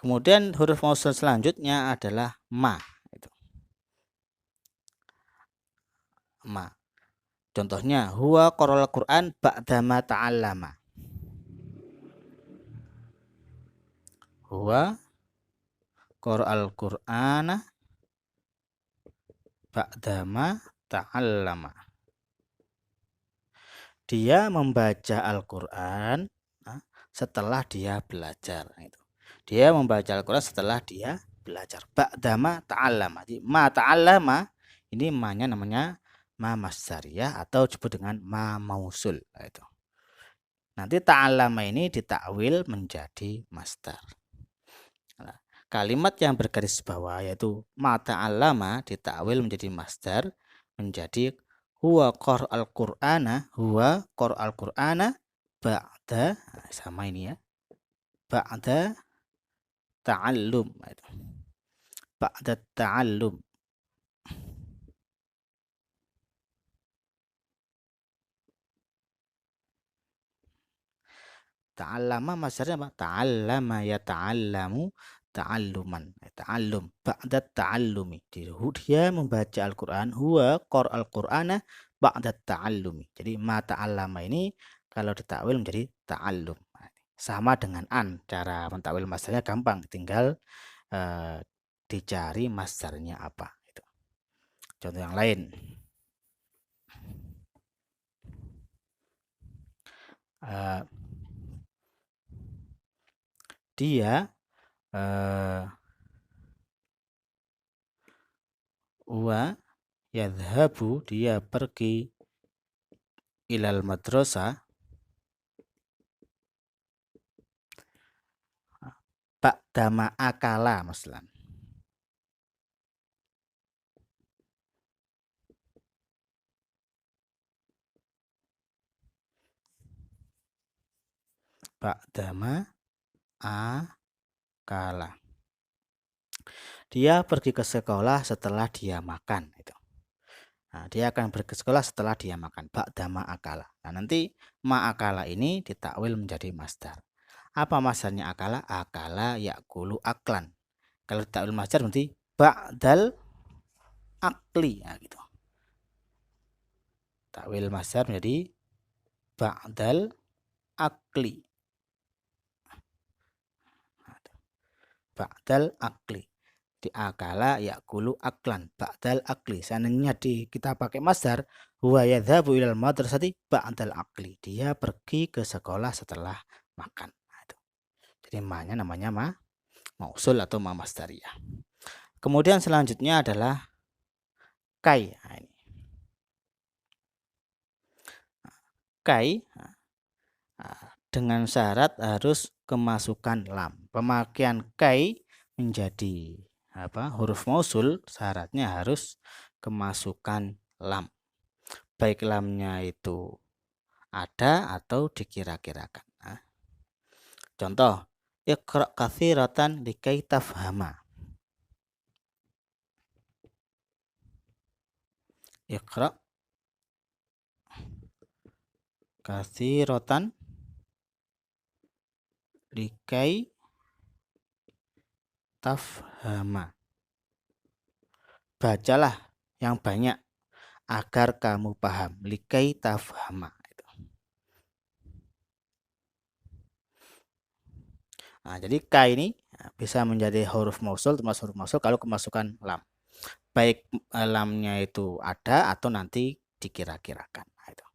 Kemudian huruf mausul selanjutnya adalah ma. Itu. Ma. Contohnya, huwa qara'al Qur'an ba'dama ta'allama. Huwa qara'al Qur'ana ba'dama ta'allama. Dia membaca Al-Qur'an setelah dia belajar. Dia membaca Al-Qur'an setelah dia belajar. Ba'dama ta'allama. Jadi ma ta'allama ini ma-nya namanya ma masdariyah atau disebut dengan ma mausul. Itu. Nanti ta'allama ini ditakwil menjadi masdar. Nah, kalimat yang bergaris bawah yaitu ma ta'allama ditakwil menjadi masdar menjadi huwa qara'al Qur'ana, huwa qara'al Qur'ana ba'da, sama ini ya, ba'da ta'allum. Ba'da ta'allum. Ta'allama masdarnya apa? Ta'allama ya ta'allamu ta'alluman. Ta'allum ba'da ta'allumi. Dia membaca Al-Qur'an, huwa qara'al Qur'ana ba'da ta'allumi. Jadi ma ta'allama ini kalau ditakwil menjadi ta'allum. Sama dengan an, cara mentakwil masdarnya gampang, tinggal dicari masdarnya apa. Itu. Contoh yang lain. Dia wa yadhabu, dia pergi ilal madrasah ba'dama akala maslan. Ba'dama akala. Dia pergi ke sekolah setelah dia makan. Itu. Nah, dia akan pergi ke sekolah setelah dia makan. Ba'dama akala. Nah, nanti ma'akala ini ditakwil menjadi masdar. Apa masdarnya akala? Akala yakulu aklan. Kalau ditakwil masdar berarti ba'dal akli. Nah, gitu. Takwil masdar menjadi ba'dal akli. Ba'dal akli. Di akala yakulu aklan ba'dal akli. Seandainya kita pakai masdar huwa yadhabu ilal madrasati ba'dal akli. Dia pergi ke sekolah setelah makan. Nah, itu. Jadi ma-nya namanya ma mausul atau ma masdariyah. Kemudian selanjutnya adalah kai. Nah, ini. Kai dengan syarat harus kemasukan lam. Pemakaian kai menjadi huruf mausul syaratnya harus kemasukan lam. Baik lamnya itu ada atau dikira-kirakan. Nah, contoh, iqra' katsiratan likai tafhama. Iqra' katsiratan likai tafhama. Bacalah yang banyak agar kamu paham. Likai tafhama. Nah, jadi ka ini bisa menjadi huruf mausul, termasuk huruf mausul kalau kemasukan lam. Baik lamnya itu ada atau nanti dikira-kirakan. Nah, itu.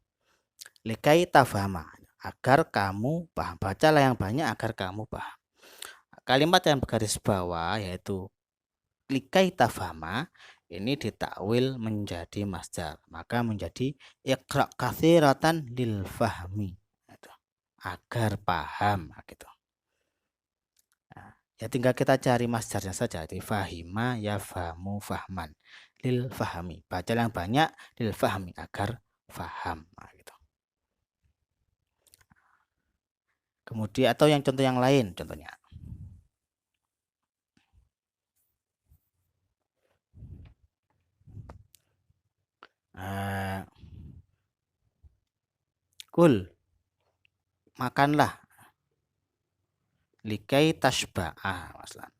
Likai tafhama, agar kamu paham. Bacalah yang banyak agar kamu paham. Kalimat yang bergaris bawah yaitu likai tafhama ini ditakwil menjadi masdar. Maka menjadi iqra' katsiratan lil fahmi. Agar paham gitu. Ya tinggal kita cari masdarnya saja. Jadi fahima yafhamu fahman lil fahmi. Baca yang banyak lil fahmi agar faham. Nah, gitu. Kemudian atau yang contoh yang lain contohnya. Kul, makanlah. likai tashba'a masalah.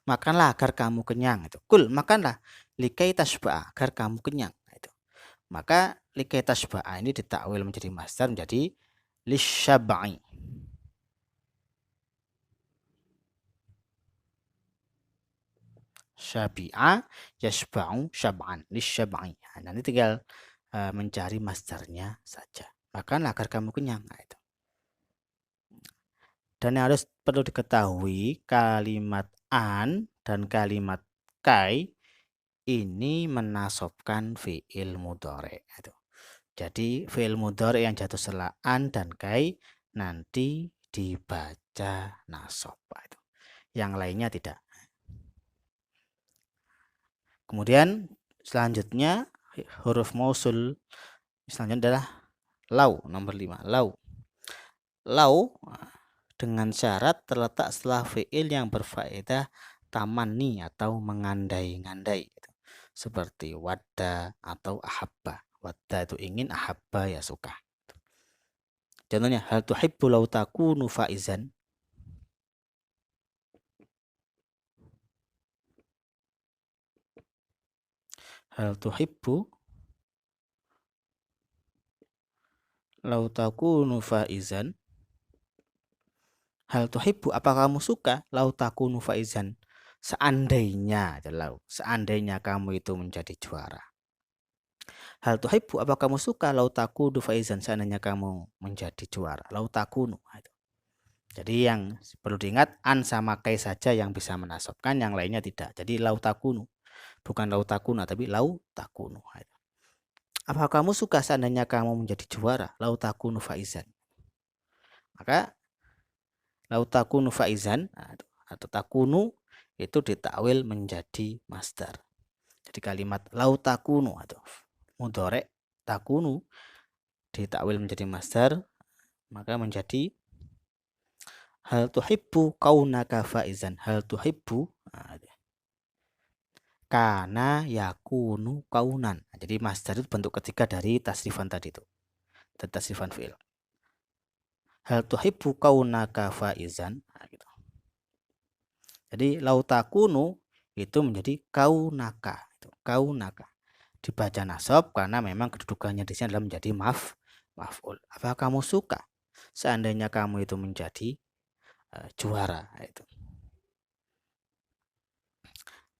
Makanlah agar kamu kenyang itu. Kul, makanlah likai tashba'a agar kamu kenyang itu. Maka likai tashba'a ini ditakwil menjadi masdar menjadi lisyabai. Syabi'a yashba'u syab'an lisyabai. Nah, nanti tinggal mencari masdarnya saja. Makanlah agar kamu kenyang. Nah, itu. Dan yang harus perlu diketahui kalimat an dan kalimat kai ini menasobkan fi'il mudhari. Itu. Jadi fi'il mudhari yang jatuh setelah an dan kai nanti dibaca nasab. Itu. Yang lainnya tidak. Kemudian selanjutnya huruf mausul selanjutnya adalah lau, nomor 5. Lau dengan syarat terletak setelah fi'il yang berfaedah tamanni atau mengandai-ngandai gitu. Seperti wadda atau ahabba. Wadda itu ingin, ahabba ya suka. Contohnya hal tuhibbu law takunu faizan. Hal tuhibbu law takunu faizan. Hal tuhibbu apa kamu suka law takunu faizan. Seandainya kamu itu menjadi juara. Hal tuhibbu apa kamu suka lau takunu faizan seandainya kamu menjadi juara. Lau takunu. Jadi yang perlu diingat an sama kai saja yang bisa menasobkan, yang lainnya tidak. Jadi lau takunu. Bukan lau takuna tapi lau takunu. Apa kamu suka seandainya kamu menjadi juara? Lau takunu faizan. Maka lau takunu faizan atau takunu itu ditakwil menjadi masdar. Jadi kalimat lau takunu atau mudhari takunu ditakwil menjadi masdar maka menjadi hal tuhibbu kaunaka faizan. Hal tuhibbu kana yakunu kaunan. Jadi masdar itu bentuk ketiga dari tasrifan tadi itu. Tasrifan fi'il. Hal tuhibbu kaunaka faizan. Gitu. Jadi lau takunu itu menjadi kaunaka. Kaunaka. Dibaca nasab karena memang kedudukannya di sini adalah menjadi maf'ul. Apa kamu suka seandainya kamu itu menjadi juara itu.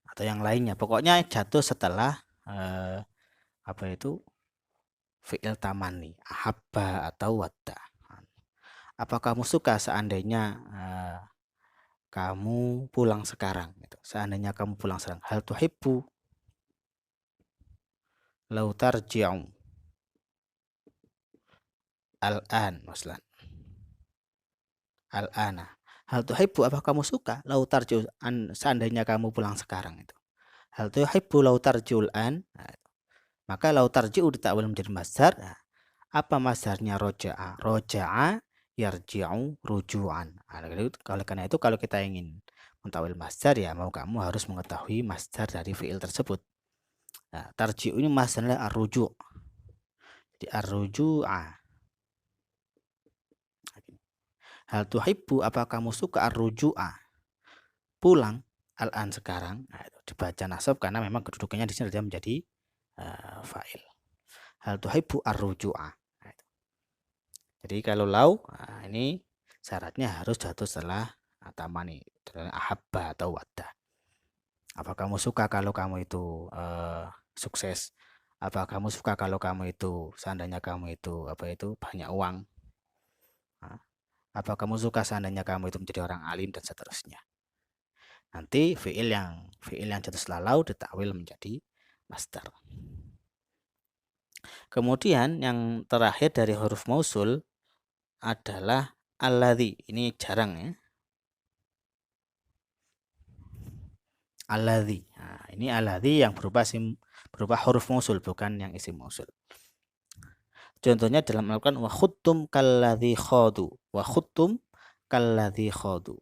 Atau yang lainnya. Pokoknya jatuh setelah apa itu fi'il tamanni, ahabba atau wadda. Apa kamu suka seandainya kamu pulang sekarang gitu. Seandainya kamu pulang sekarang. Hal tuhibbu lau tarji'u al-an maslan. Al-ana. Hal tuhibbu apa kamu suka lau tarji'u seandainya kamu pulang sekarang itu. Hal tuhibbu lau tarji'ul an. Maka lau tarji'u ditakwil menjadi masdar. Apa masdarnya roja'a? Roja'a yarji'u ruju'an. Oleh karena itu kalau kita ingin mentawil masdar ya mau kamu harus mengetahui masdar dari fi'il tersebut. Nah, tarji'u ini masdarnya ar-ruju'. Jadi ar-ruju'a. Hal tuhibbu apa kamu suka ar-ruju'a? Pulang al-an sekarang. Nah, itu dibaca nasab karena memang kedudukannya di sini menjadi fa'il. Hal tuhibbu ar-ruju'a. Jadi kalau lau ini syaratnya harus jatuh setelah tamani, ahabba atau wadda. Apa kamu suka kalau kamu itu sukses? Apa kamu suka kalau kamu itu seandainya kamu itu banyak uang? Apa kamu suka seandainya kamu itu menjadi orang alim dan seterusnya? Nanti fi'il yang jatuh setelah lau ditakwil menjadi masdar. Kemudian yang terakhir dari huruf mausul adalah alladzi. Ini jarang ya. Alladzi. Nah, ini alladzi yang berupa huruf mausul bukan yang isim mausul. Contohnya dalam Al-Qur'an wa khuttum kalladzi khadu. Wa khuttum kalladzi khadu.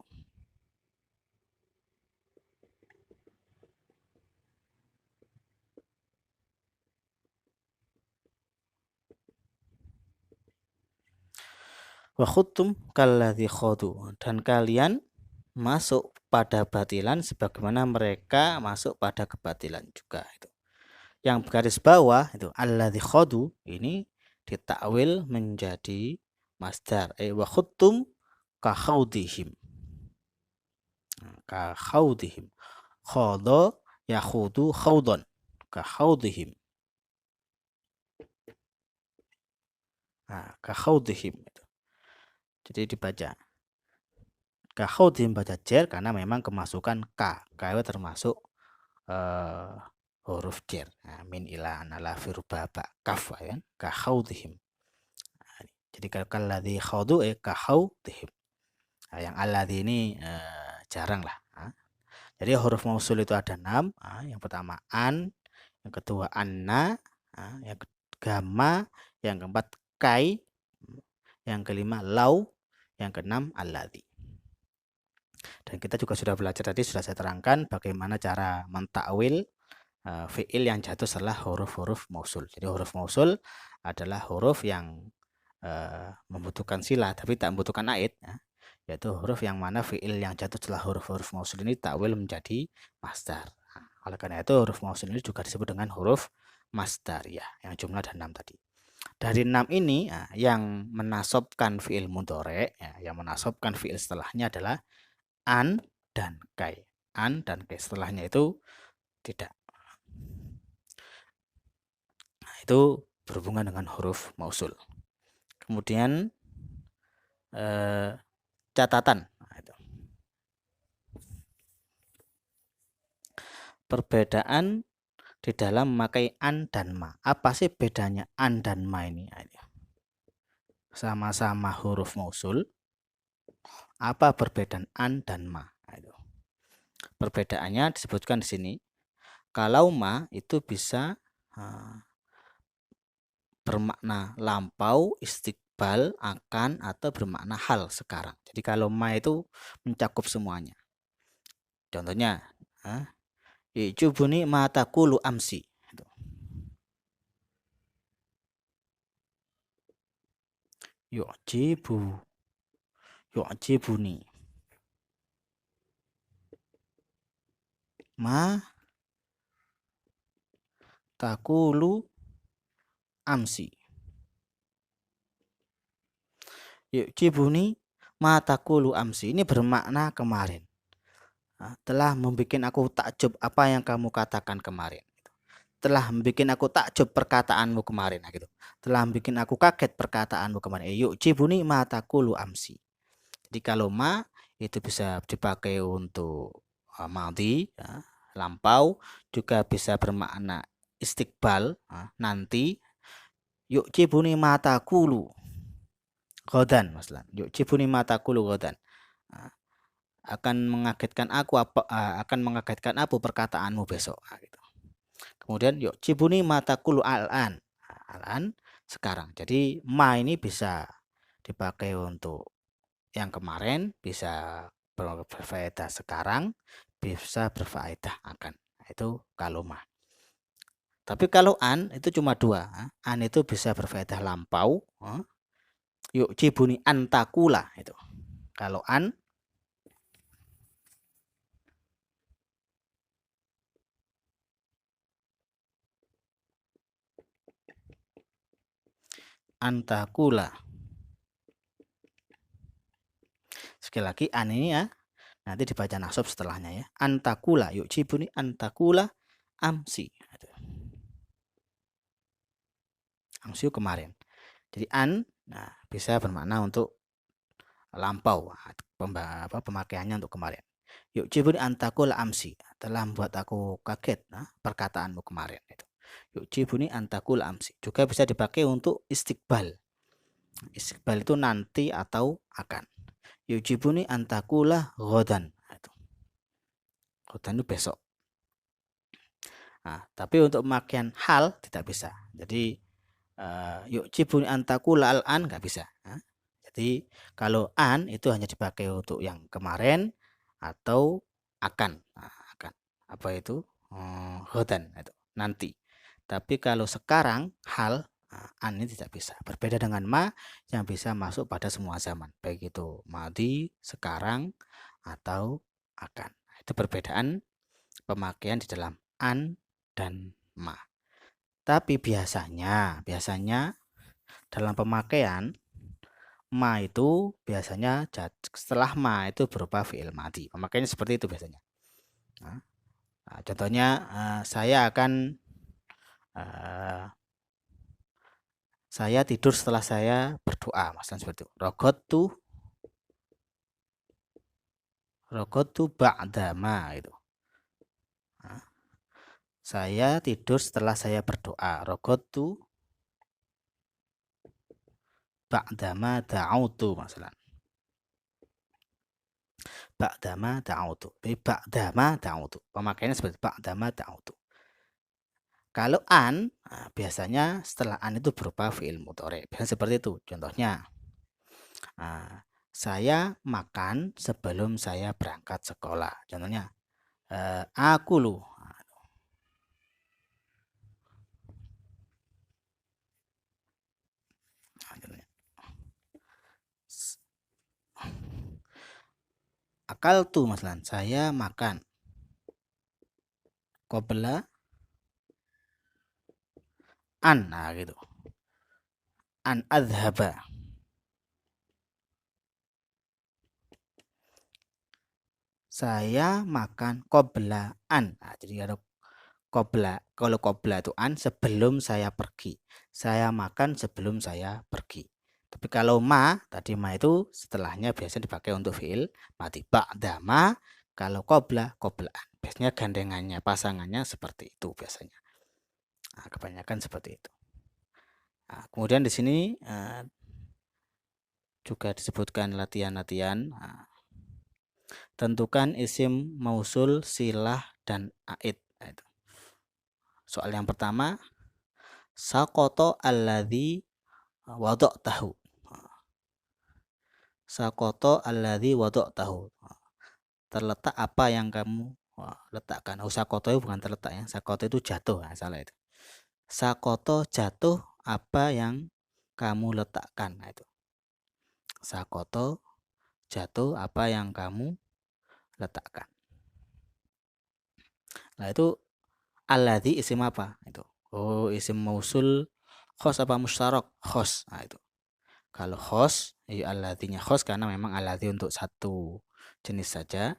Wa khuttum kalladzi khadu, dan kalian masuk pada batilan sebagaimana mereka masuk pada kebatilan juga itu. Yang garis bawah itu alladzi khadu ini ditakwil menjadi masdar wa khuttum ka khaudihim. Ka khaudihim. Khadha yakhudu khaudan ka khaudihim. Ka khaudihim itu. Jadi dibaca ka khaudihim baca jer karena memang kemasukan ka. Ka itu termasuk huruf jer. Min ila anala firba ba kaf ya. Ka khaudihim. Jadi kalau ladzi khadu ka khaudihim. Yang alladzi ini jarang lah. Jadi huruf mausul itu ada 6. Yang pertama an, yang kedua anna, yang ketiga yang keempat kai, yang kelima lau, yang keenam alladzi. Dan kita juga sudah belajar tadi, sudah saya terangkan bagaimana cara mentakwil fiil yang jatuh setelah huruf-huruf mausul. Jadi huruf mausul adalah huruf yang membutuhkan sila tapi tak membutuhkan ait, yaitu huruf yang mana fiil yang jatuh setelah huruf-huruf mausul ini takwil menjadi masdar. Oleh karena itu huruf mausul ini juga disebut dengan huruf masdar ya, yang jumlah ada 6 tadi. Dari 6 ini yang menasobkan fiil mudhari yang menasobkan fiil setelahnya adalah an dan kai. An dan kai setelahnya itu tidak. Itu berhubungan dengan huruf mausul. Kemudian catatan. Perbedaan di dalam memakai an dan ma. Apa sih bedanya an dan ma ini? Sama-sama huruf mausul. Apa perbedaan an dan ma? Perbedaannya disebutkan di sini. Kalau ma itu bisa bermakna lampau, istiqbal, akan, atau bermakna hal sekarang. Jadi kalau ma itu mencakup semuanya. Contohnya, ijubuni ma taqulu amsi. Yu'jibuni ma taqulu amsi. Yu'jibuni ma taqulu amsi. Ini bermakna kemarin. Telah membuat aku takjub apa yang kamu katakan kemarin. Telah membuat aku takjub perkataanmu kemarin. Gitu. Telah membuat aku kaget perkataanmu kemarin. Yu'jibuni ma taqulu amsi. Jadi kalau ma itu bisa dipakai untuk madhi, lampau, juga bisa bermakna istiqbal, nanti. Yu'jibuni ma taqulu ghadan, masalah. Yu'jibuni ma taqulu ghadan. Akan mengagetkan aku perkataanmu besok. Gitu. Kemudian yu'jibuni ma taqulu al-an. Al-an sekarang. Jadi ma ini bisa dipakai untuk yang kemarin, bisa berfaedah sekarang, bisa berfaedah akan. Itu kalau ma. Tapi kalau an itu cuma 2. An itu bisa berfaedah lampau. Yu'jibuni antakula itu. Kalau an antakula. Sekali lagi an ini ya, nanti dibaca nasab setelahnya ya. Antakula, yu'jibuni antakula amsi. Amsi kemarin. Jadi an bisa bermakna untuk lampau, pemakaiannya untuk kemarin. Yu'jibuni antakula amsi, telah membuat aku kaget perkataanmu kemarin itu. Yu'jibuni antakula amsi. Juga bisa dipakai untuk istiqbal. Istiqbal itu nanti atau akan. Yu'jibuni antakula ghadan. Ghadan itu besok. Tapi untuk pemakaian hal tidak bisa. Jadi yu'jibuni antakula al-an nggak bisa. Jadi kalau an itu hanya dipakai untuk yang kemarin atau akan. Akan. Apa itu? Ghadan itu nanti. Tapi kalau sekarang hal An ini tidak bisa. Berbeda dengan ma yang bisa masuk pada semua zaman, baik itu madi, sekarang, atau akan. Itu perbedaan pemakaian di dalam an dan ma. Tapi biasanya dalam pemakaian ma itu biasanya setelah ma itu berupa fi'il madi. Pemakaiannya seperti itu biasanya. Contohnya saya tidur setelah saya berdoa, maksudnya seperti itu. Rogotu ba'dama itu. Saya tidur setelah saya berdoa. Rogotu ba'dama da'autu masalah. Ba'dama da'autu. Ba'dama da'autu. Pemakaiannya seperti ba'dama da'autu. Kalau an, biasanya setelah an itu berupa fi'il mudhari. Biasanya seperti itu. Contohnya, saya makan sebelum saya berangkat sekolah. Contohnya, aku lu. Akal tuh masalah. Saya makan. Qabla an, gitu. An adhaba. Saya makan qabla an. Jadi ada qabla. Kalau qabla itu an, sebelum saya pergi. Saya makan sebelum saya pergi. Tapi kalau ma, tadi ma itu setelahnya biasanya dipakai untuk fi'il mati. Ba'da ma, kalau qabla an. Biasanya gandengannya, pasangannya seperti itu biasanya. Kebanyakan seperti itu. Kemudian di sini juga disebutkan latihan-latihan. Tentukan isim mausul, silah, dan aid. Soal yang pertama, sakoto alladhi wada'tahu. Sakoto alladhi wada'tahu. Terletak apa yang kamu letakkan. Sakoto itu bukan terletak ya. Sakoto itu jatuh. Salah itu. Sakoto jatuh apa yang kamu letakkan. Itu. Sakoto jatuh apa yang kamu letakkan. Nah itu alladhi isim apa? Itu. Isim mausul khos apa mustarok? Khos. Nah itu. Kalau khos, alladhinya khos karena memang alladhi untuk satu jenis saja.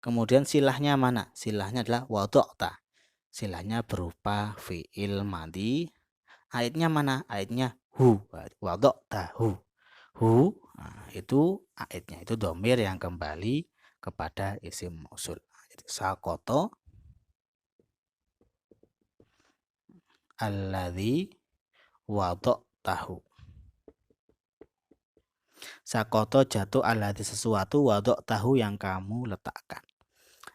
Kemudian silahnya mana? Silahnya adalah wada'ta. Silahnya berupa fi'il madhi. Aidnya mana? Aidnya hu. Wada'tahu. Hu itu aidnya. Itu dhamir yang kembali kepada isim mausul. Sakoto alladhi wada'tahu. Sakoto jatuh alladhi sesuatu wada'tahu yang kamu letakkan.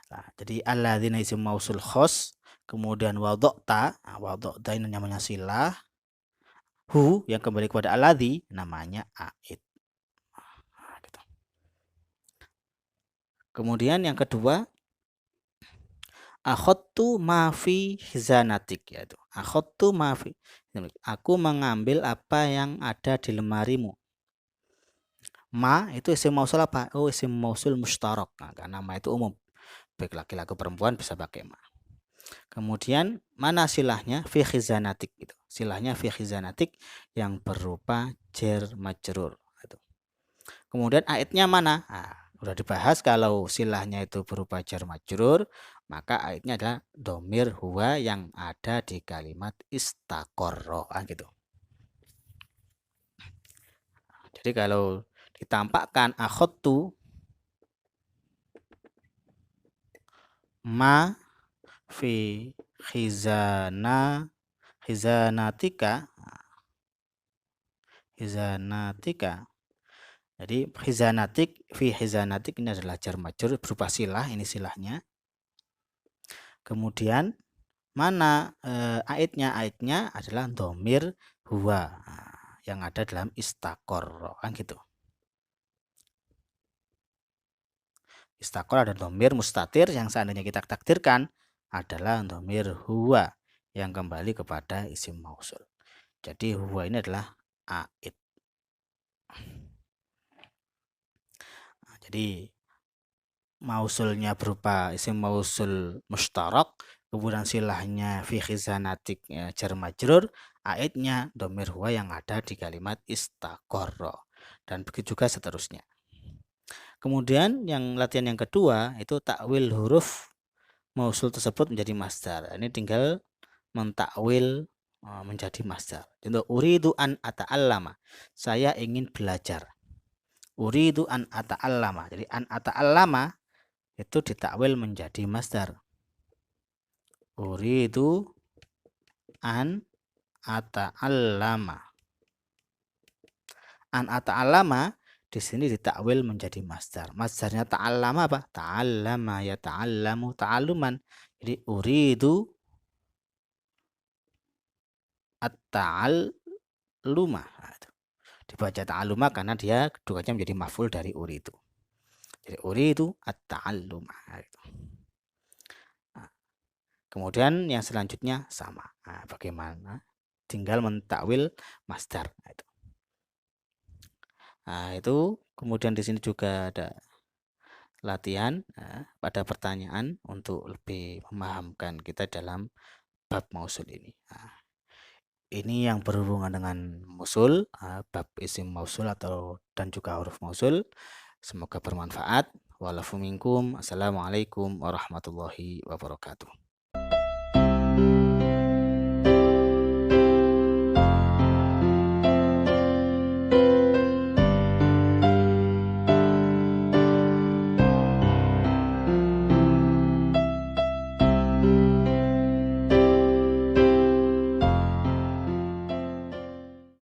Nah, jadi alladzina isim mausul khos, kemudian wada'ta, wada'ta ini namanya silah. Hu yang kembali kepada alladzi namanya aid. Nah, gitu. Kemudian yang kedua, akhadtu ma fi hizanatik, yaitu akhadtu ma fi, aku mengambil apa yang ada di lemarimu. Ma itu isim mausul apa? Isim mausul mustarok. Nah, karena ma itu umum. Baik laki-laki perempuan bisa pakai ma. Kemudian mana silahnya? Fi khizanatik gitu. Silahnya fi khizanatik yang berupa jar majrur gitu. Kemudian aidnya mana? Udah dibahas kalau silahnya itu berupa jar majrur, maka aidnya adalah domir huwa yang ada di kalimat istaqarra gitu. Jadi kalau ditampakkan akhadtu ma fi khizanatika. Jadi khizanatik fi khizanatik ini adalah jar majrur berupa silah, ini silahnya. Kemudian mana aidnya? Aidnya adalah dhamir huwa yang ada dalam istaqarra kan gitu. Istaqarra ada dhamir mustatir yang seandainya kita takdirkan adalah dhamir huwa yang kembali kepada isim mausul. Jadi huwa ini adalah aid. Nah, jadi mausulnya berupa isim mausul mustarak, kemudian silahnya fi khizanatik jar majrur, aidnya domir huwa yang ada di kalimat istaqarra, dan begitu juga seterusnya. Kemudian yang latihan yang kedua itu takwil huruf mausul tersebut menjadi masdar. Ini tinggal mentakwil menjadi masdar. Contoh uridu an ata'allama, saya ingin belajar. Uridu an ata'allama. Jadi an ata'allama itu ditakwil menjadi masdar. Uridu an ata'allama. An ata'allama di sini ditakwil menjadi masdar. Masdarnya ta'allama apa? Ta'allama ya ta'allamu ta'alluman. Jadi uridu at-ta'alluma. Nah, dibaca ta'alluma karena dia keduanya menjadi maf'ul dari uridu. Jadi uridu at-ta'alluma. Nah, kemudian yang selanjutnya sama. Nah, bagaimana? Tinggal mentakwil masdar. Nah, itu kemudian di sini juga ada latihan pada pertanyaan untuk lebih memahamkan kita dalam bab mausul ini. Nah, ini yang berhubungan dengan mausul, bab isim mausul atau dan juga huruf mausul. Semoga bermanfaat. Walafu minkum. Assalamualaikum warahmatullahi wabarakatuh.